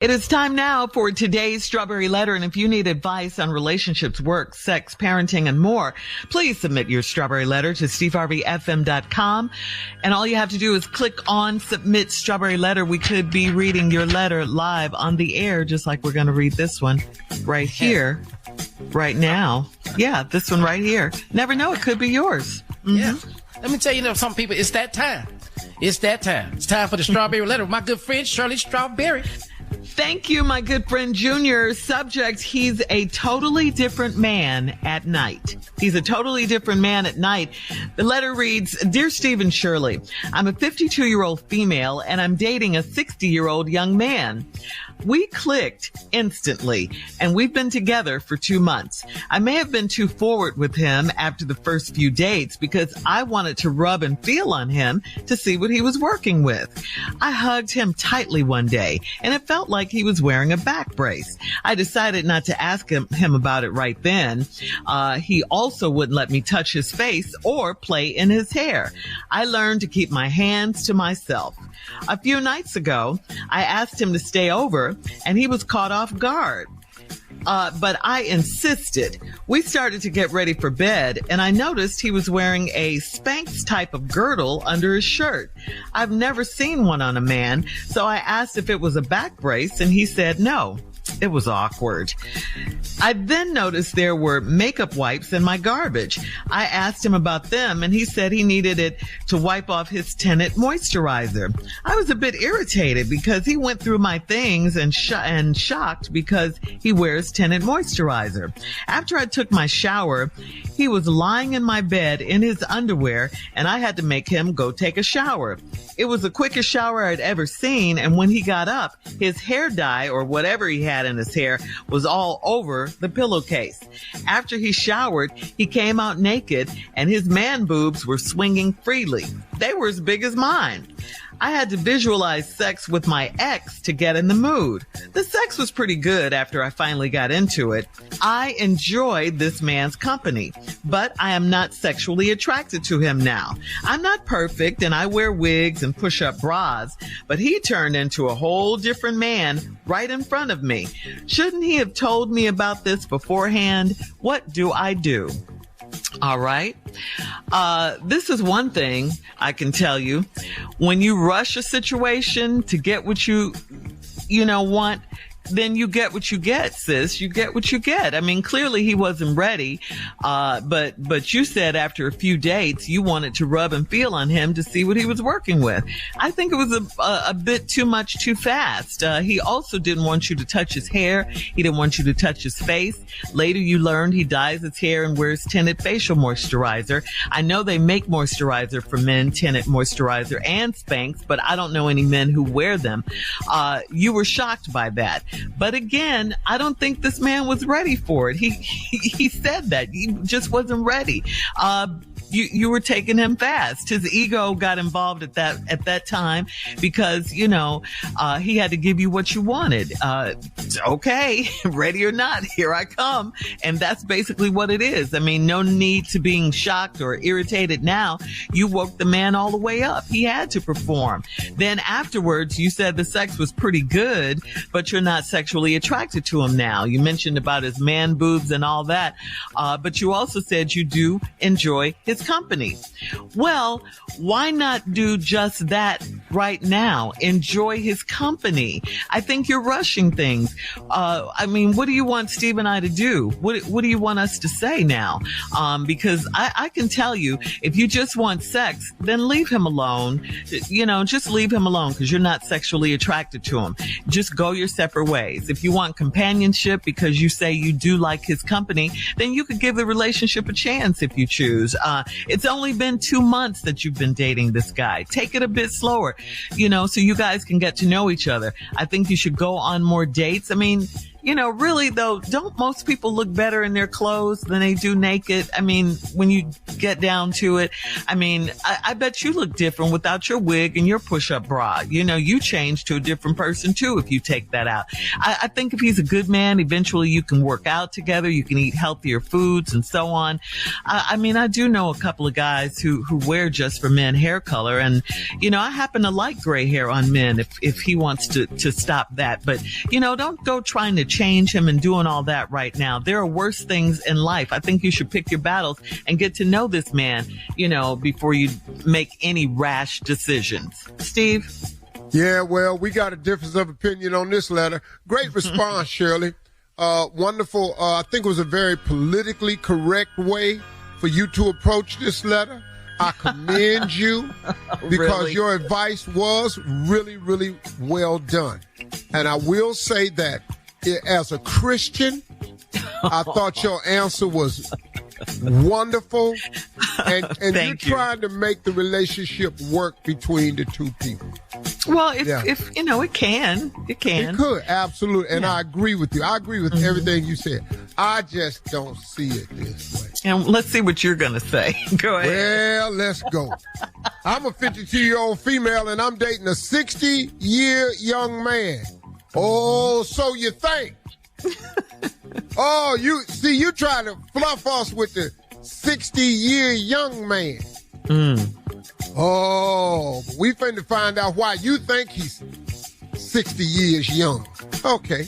It is time now for today's Strawberry Letter, and if you need advice on relationships, work, sex, parenting, and more, please submit your Strawberry Letter to steveharveyfm.com, and all you have to do is click on Submit Strawberry Letter. We could be reading your letter live on the air, just like we're going to read this one right here, right now. Yeah, this one right here. Never know, it could be yours. Mm-hmm. Yeah. Let me tell you, some people, it's that time. It's that time. It's time for the Strawberry Letter with my good friend, Shirley Strawberry. Thank you, my good friend Junior. Subject, he's a totally different man at night. He's a totally different man at night. The letter reads, Dear Steve and Shirley, I'm a 52-year-old female and I'm dating a 60-year-old young man. We clicked instantly, and we've been together for 2 months. I may have been too forward with him after the first few dates because I wanted to rub and feel on him to see what he was working with. I hugged him tightly one day, and it felt like he was wearing a back brace. I decided not to ask him about it right then. He also wouldn't let me touch his face or play in his hair. I learned to keep my hands to myself. A few nights ago, I asked him to stay over, and he was caught off guard. But I insisted. We started to get ready for bed, and I noticed he was wearing a Spanx type of girdle under his shirt. I've never seen one on a man, so I asked if it was a back brace, and he said no. It was awkward. I then noticed there were makeup wipes in my garbage. I asked him about them, and he said he needed it to wipe off his tinted moisturizer. I was a bit irritated because he went through my things and shocked because he wears tinted moisturizer. After I took my shower, he was lying in my bed in his underwear, and I had to make him go take a shower. It was the quickest shower I'd ever seen, and when he got up, his hair dye or whatever he had in his hair was all over the pillowcase. After he showered, he came out naked, and his man boobs were swinging freely. They were as big as mine. I had to visualize sex with my ex to get in the mood. The sex was pretty good after I finally got into it. I enjoyed this man's company, but I am not sexually attracted to him now. I'm not perfect and I wear wigs and push-up bras, but he turned into a whole different man right in front of me. Shouldn't he have told me about this beforehand? What do I do? All right. This is one thing I can tell you. When you rush a situation to get what you want, then you get what you get, sis. You get what you get. I mean, clearly he wasn't ready. But you said after a few dates, you wanted to rub and feel on him to see what he was working with. I think it was a bit too much too fast. He also didn't want you to touch his hair. He didn't want you to touch his face. Later you learned he dyes his hair and wears tinted facial moisturizer. I know they make moisturizer for men, tinted moisturizer and Spanx, but I don't know any men who wear them. You were shocked by that. But again, I don't think this man was ready for it. He said that he just wasn't ready. You were taking him fast. His ego got involved at that time because, he had to give you what you wanted. Okay, ready or not, here I come. And that's basically what it is. I mean, no need to being shocked or irritated now. You woke the man all the way up. He had to perform. Then afterwards, you said the sex was pretty good, but you're not sexually attracted to him now. You mentioned about his man boobs and all that. But you also said you do enjoy his company. Well, why not do just that right now? Enjoy his company. I think you're rushing things. I mean, what do you want Steve and I to do? What do you want us to say now? Because I can tell you, if you just want sex, then leave him alone. Just leave him alone because you're not sexually attracted to him. Just go your separate ways. If you want companionship because you say you do like his company, then you could give the relationship a chance if you choose. It's only been 2 months that you've been dating this guy. Take it a bit slower, so you guys can get to know each other. I think you should go on more dates. I mean, Really though, don't most people look better in their clothes than they do naked? I mean, when you get down to it, I bet you look different without your wig and your push-up bra. You change to a different person too if you take that out. I think if he's a good man, eventually you can work out together, you can eat healthier foods and so on. I do know a couple of guys who wear just for men hair color, and I happen to like gray hair on men if he wants to stop that. But don't go trying to change him and doing all that right now. There are worse things in life. I think you should pick your battles and get to know this man, before you make any rash decisions. Steve? Yeah, well, we got a difference of opinion on this letter. Great response, Shirley. Wonderful. I think it was a very politically correct way for you to approach this letter. I commend you because your advice was really, really well done. And I will say that as a Christian, I thought your answer was wonderful. And you're trying to make the relationship work between the two people. Well, if it can. It could, absolutely. And I agree with you. I agree with everything you said. I just don't see it this way. And let's see what you're going to say. Go ahead. Well, let's go. I'm a 52-year-old female, and I'm dating a 60-year young man. Oh, so you think. Oh, you trying to fluff us with the 60-year young man. Oh, we finna find out why you think he's 60 years young. Okay.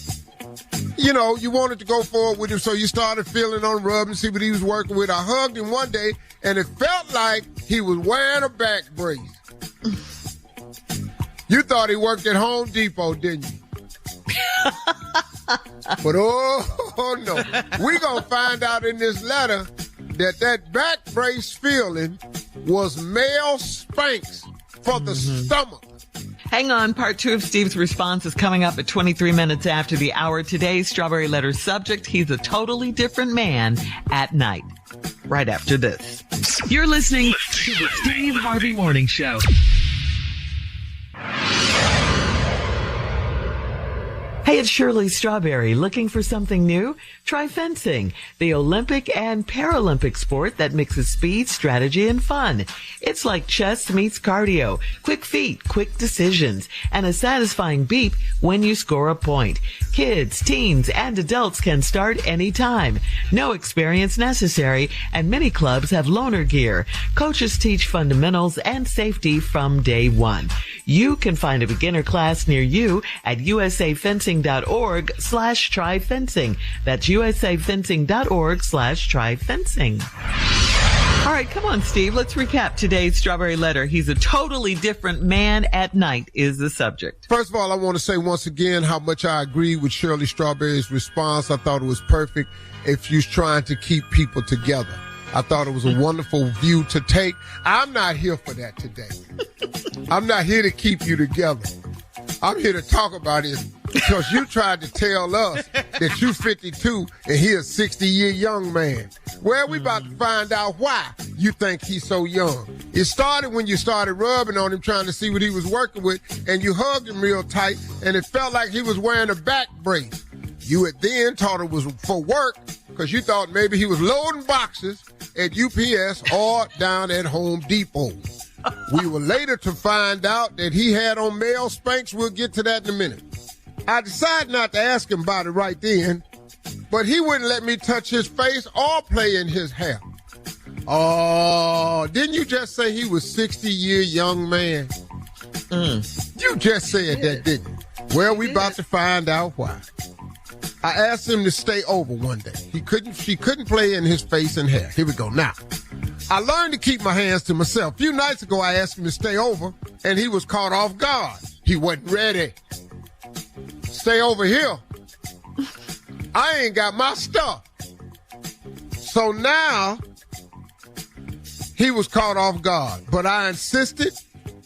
You wanted to go forward with him, so you started feeling on the rub and see what he was working with. I hugged him one day, and it felt like he was wearing a back brace. You thought he worked at Home Depot, didn't you? But oh no, we gonna find out in this letter that back brace feeling was male Spanx for the stomach. Hang on, part 2 of Steve's response is coming up at 23 minutes after the hour. Today's Strawberry Letter subject, he's a totally different man at night. Right after this. You're listening to the Steve Harvey Morning Show. Hey, it's Shirley Strawberry. Looking for something new? Try fencing, the Olympic and Paralympic sport that mixes speed, strategy, and fun. It's like chess meets cardio, quick feet, quick decisions, and a satisfying beep when you score a point. Kids, teens, and adults can start anytime. No experience necessary, and many clubs have loaner gear. Coaches teach fundamentals and safety from day one. You can find a beginner class near you at usafencing.org/tryfencing. That's usafencing.org/tryfencing. All right, come on, Steve. Let's recap today's Strawberry Letter. He's a totally different man at night is the subject. First of all, I want to say once again how much I agree with Shirley Strawberry's response. I thought it was perfect if you're trying to keep people together. I thought it was a wonderful view to take. I'm not here for that today. I'm not here to keep you together. I'm here to talk about it because you tried to tell us that you're 52 and he's a 60-year young man. Well, we about to find out why you think he's so young. It started when you started rubbing on him trying to see what he was working with, and you hugged him real tight, and it felt like he was wearing a back brace. You had then thought it was for work because you thought maybe he was loading boxes at UPS or down at Home Depot. We were later to find out that he had on male Spanx. We'll get to that in a minute. I decided not to ask him about it right then, but he wouldn't let me touch his face or play in his hair. Oh, didn't you just say he was 60-year young man? You just said that, didn't you? Well, we about to find out why. I asked him to stay over one day. She couldn't play in his face and hair. Here we go. Now, I learned to keep my hands to myself. A few nights ago, I asked him to stay over, and he was caught off guard. He wasn't ready. Stay over here. I ain't got my stuff. So now, he was caught off guard. But I insisted.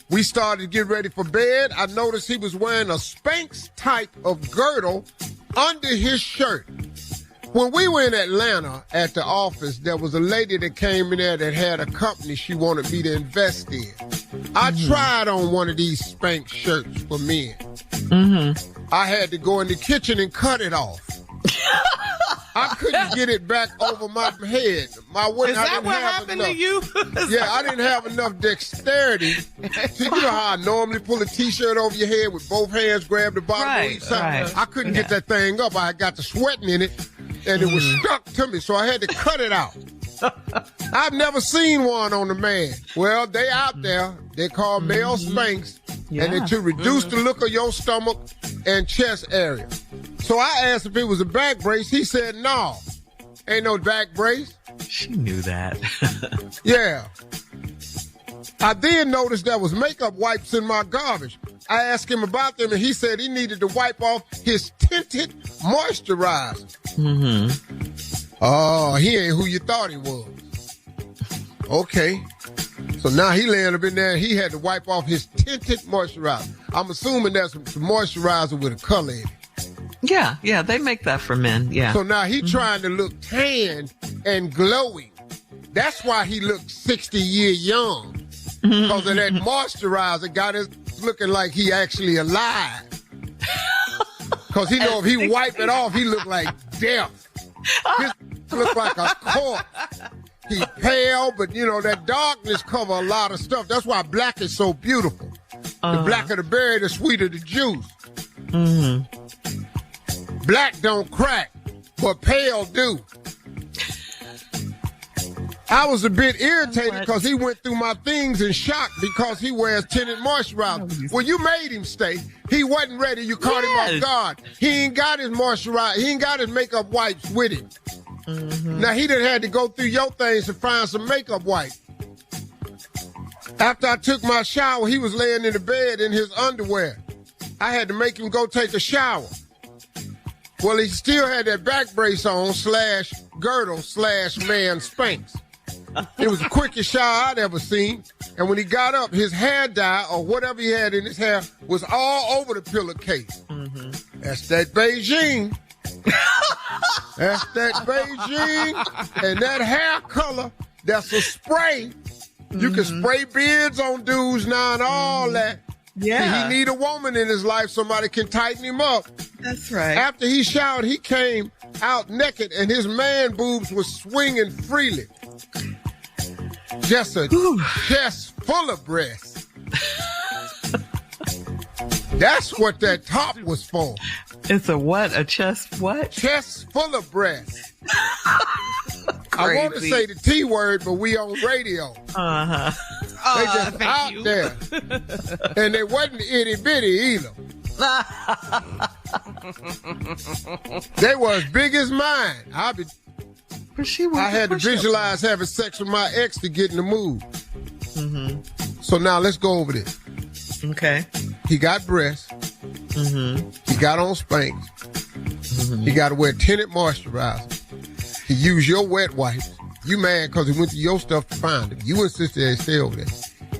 We started to get ready for bed. I noticed he was wearing a Spanx type of girdle under his shirt. When we were in Atlanta at the office, there was a lady that came in there that had a company she wanted me to invest in. I tried on one of these Spanx shirts for men. I had to go in the kitchen and cut it off. I couldn't get it back over my head. Is that what happened to you? Yeah, I didn't have enough dexterity. You know how I normally pull a T-shirt over your head with both hands, grab the bottom of each side? Right. I couldn't get that thing up. I got the sweating in it, and it was stuck to me, so I had to cut it out. I've never seen one on the man. Well, they out there. They're called male Spanx, and they're to reduce the look of your stomach and chest area. So I asked if it was a back brace. He said, no, ain't no back brace. She knew that. Yeah. I then noticed there was makeup wipes in my garbage. I asked him about them, and he said he needed to wipe off his tinted moisturizer. Oh, he ain't who you thought he was. Okay. So now he laying up in there, and he had to wipe off his tinted moisturizer. I'm assuming that's some moisturizer with a color in it. Yeah, they make that for men, yeah. So now he trying to look tan and glowing. That's why he looked 60 years young. Because of that moisturizer got us looking like he actually alive. Because he know if he wipe it off, he look like death. His look like a corpse. He pale, but you know, that darkness cover a lot of stuff. That's why black is so beautiful. The blacker the berry, the sweeter the juice. Black don't crack, but pale do. I was a bit irritated because he went through my things in shock because he wears tinted moisturizer. Well, you made him stay. He wasn't ready. You caught him off guard. He ain't got his moisturizer. He ain't got his makeup wipes with him. Now, he done had to go through your things to find some makeup wipes. After I took my shower, he was laying in the bed in his underwear. I had to make him go take a shower. Well, he still had that back brace on / girdle / man Spanx. It was the quickest shower I'd ever seen. And when he got up, his hair dye or whatever he had in his hair was all over the pillowcase. That's that Beijing. That's that Beijing. And that hair color, that's a spray. You can spray beards on dudes now and all that. Yeah. He need a woman in his life, somebody can tighten him up. That's right. After he showered, he came out naked and his man boobs was swinging freely. Just a chest full of breasts. That's what that top was for. It's a what? A chest what? Chest full of breasts. I want to say the T word, but we on radio. They just out there. And they wasn't itty bitty either. They were as big as mine. I had to visualize having sex with my ex to get in the mood. So now let's go over this. Okay. He got breasts. He got on Spanx. He got to wear tinted moisturizer. He used your wet wipes. You mad because he went to your stuff to find him. You insisted that he stay over there.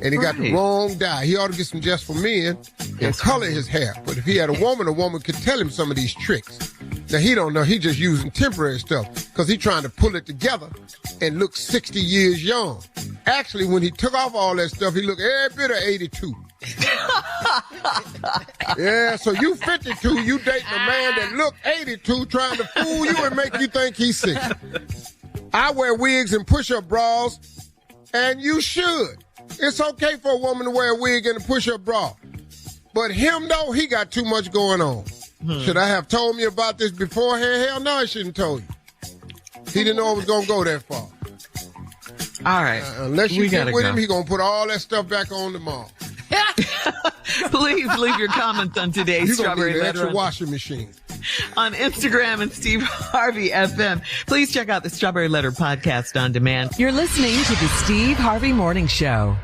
And he got the wrong dye. He ought to get some just for men and color his hair. But if he had a woman could tell him some of these tricks. Now, he don't know. He just using temporary stuff because he trying to pull it together and look 60 years young. Actually, when he took off all that stuff, he looked every bit of 82. Yeah, so you 52, you dating a man that look 82 trying to fool you and make you think he's 60. I wear wigs and push-up bras, and you should. It's okay for a woman to wear a wig and a push-up bra. But him, though, he got too much going on. Should I have told me about this beforehand? Hell no, I shouldn't have told you. He didn't know it was going to go that far. All right. Unless you get with him, he going to put all that stuff back on tomorrow. Please leave your comments on today's Strawberry Letter. Letter Extra washing machine. On Instagram and Steve Harvey FM. Please check out the Strawberry Letter podcast on demand. You're listening to the Steve Harvey Morning Show.